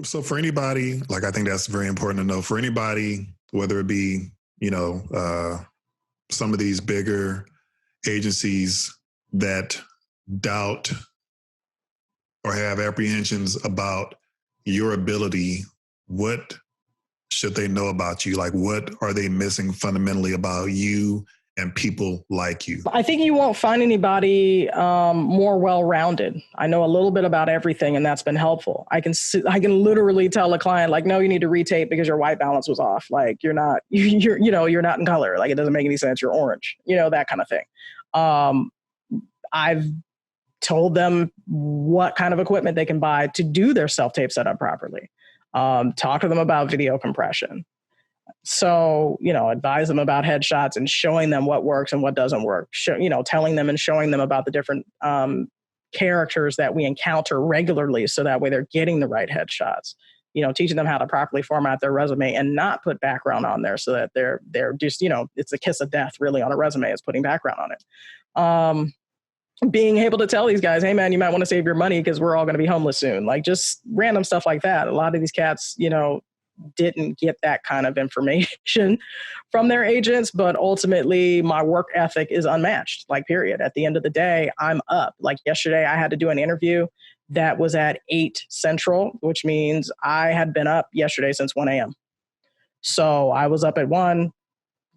So for anybody, like I think that's very important to know for anybody, whether it be, you know, some of these bigger agencies that doubt or have apprehensions about your ability, what should they know about you? Like, what are they missing fundamentally about you and people like you? I think you won't find anybody more well-rounded. I know a little bit about everything, and that's been helpful. I can literally tell a client, like, no, you need to retape because your white balance was off. Like, you're not in color. Like, it doesn't make any sense. You're orange. That kind of thing. I've told them what kind of equipment they can buy to do their self-tape setup properly. Talk to them about video compression. So, advise them about headshots and showing them what works and what doesn't work. Telling them and showing them about the different characters that we encounter regularly so that way they're getting the right headshots. Teaching them how to properly format their resume and not put background on there so that they're just, it's the kiss of death really on a resume is putting background on it. Being able to tell these guys, hey man, you might want to save your money because we're all going to be homeless soon. Like just random stuff like that. A lot of these cats, didn't get that kind of information from their agents, but ultimately my work ethic is unmatched, like period. At the end of the day, I'm up. Like yesterday, I had to do an interview that was at 8 Central, which means I had been up yesterday since 1 a.m. So I was up at 1,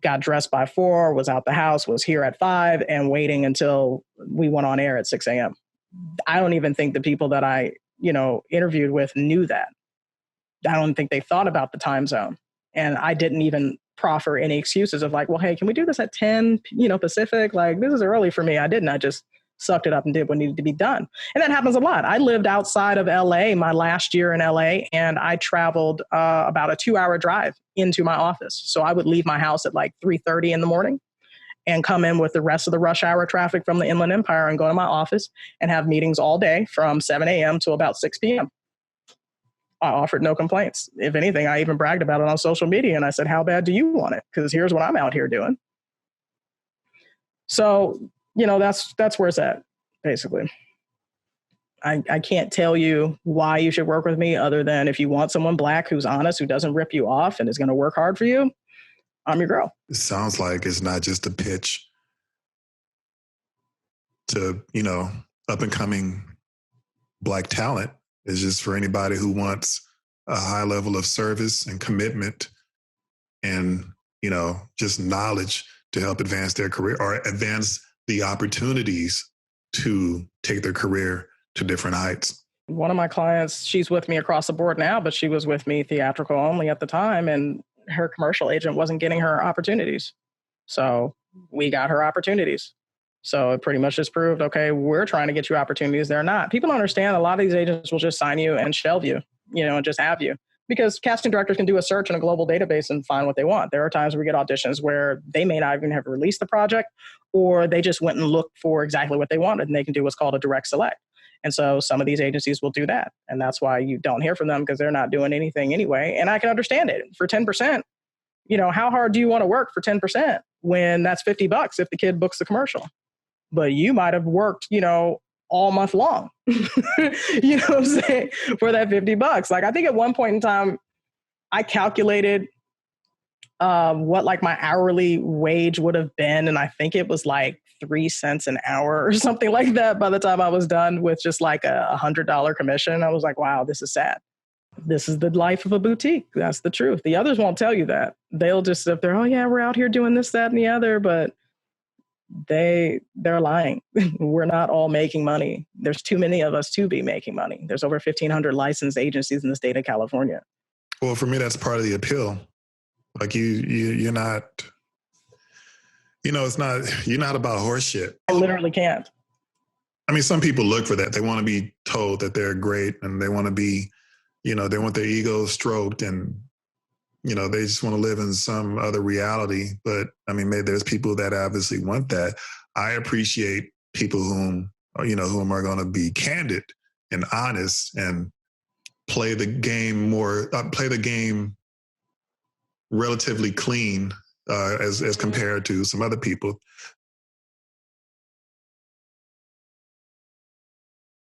got dressed by 4, was out the house, was here at 5, and waiting until we went on air at 6 a.m. I don't even think the people that I, interviewed with knew that. I don't think they thought about the time zone. And I didn't even proffer any excuses of like, well, hey, can we do this at 10, Pacific? Like, this is early for me. I didn't. I just sucked it up and did what needed to be done. And that happens a lot. I lived outside of LA my last year in LA, and I traveled about a 2-hour drive into my office. So I would leave my house at like 3:30 in the morning and come in with the rest of the rush hour traffic from the Inland Empire and go to my office and have meetings all day from 7 a.m. to about 6 p.m. I offered no complaints. If anything, I even bragged about it on social media. And I said, how bad do you want it? Because here's what I'm out here doing. So, that's where it's at, basically. I can't tell you why you should work with me other than if you want someone Black who's honest, who doesn't rip you off and is going to work hard for you, I'm your girl. It sounds like it's not just a pitch to, up and coming Black talent. It's just for anybody who wants a high level of service and commitment and, just knowledge to help advance their career or advance the opportunities to take their career to different heights. One of my clients, she's with me across the board now, but she was with me theatrical only at the time, and her commercial agent wasn't getting her opportunities. So we got her opportunities. So it pretty much just proved, okay, we're trying to get you opportunities. They're not. People don't understand a lot of these agents will just sign you and shelve you, and just have you. Because casting directors can do a search in a global database and find what they want. There are times where we get auditions where they may not even have released the project, or they just went and looked for exactly what they wanted, and they can do what's called a direct select. And so some of these agencies will do that. And that's why you don't hear from them, because they're not doing anything anyway. And I can understand it. For 10%, how hard do you want to work for 10% when that's $50 if the kid books the commercial? But you might have worked, all month long, what I'm saying, for that $50. Like, I think at one point in time, I calculated what like my hourly wage would have been. And I think it was like 3 cents an hour or something like that by the time I was done with just like a $100 commission. I was like, wow, this is sad. This is the life of a boutique. That's the truth. The others won't tell you that. They'll just sit there, oh yeah, we're out here doing this, that, and the other. But they're lying. We're not all making money. There's too many of us to be making money. There's over 1,500 licensed agencies in the state of California. Well, for me, that's part of the appeal. Like you're not, it's not, you're not about horse shit. I literally can't. I mean, some people look for that. They want to be told that they're great, and they want to be, they want their ego stroked, and they just want to live in some other reality. But I mean, maybe there's people that obviously want that. I appreciate people whom are going to be candid and honest and play the game relatively clean as compared to some other people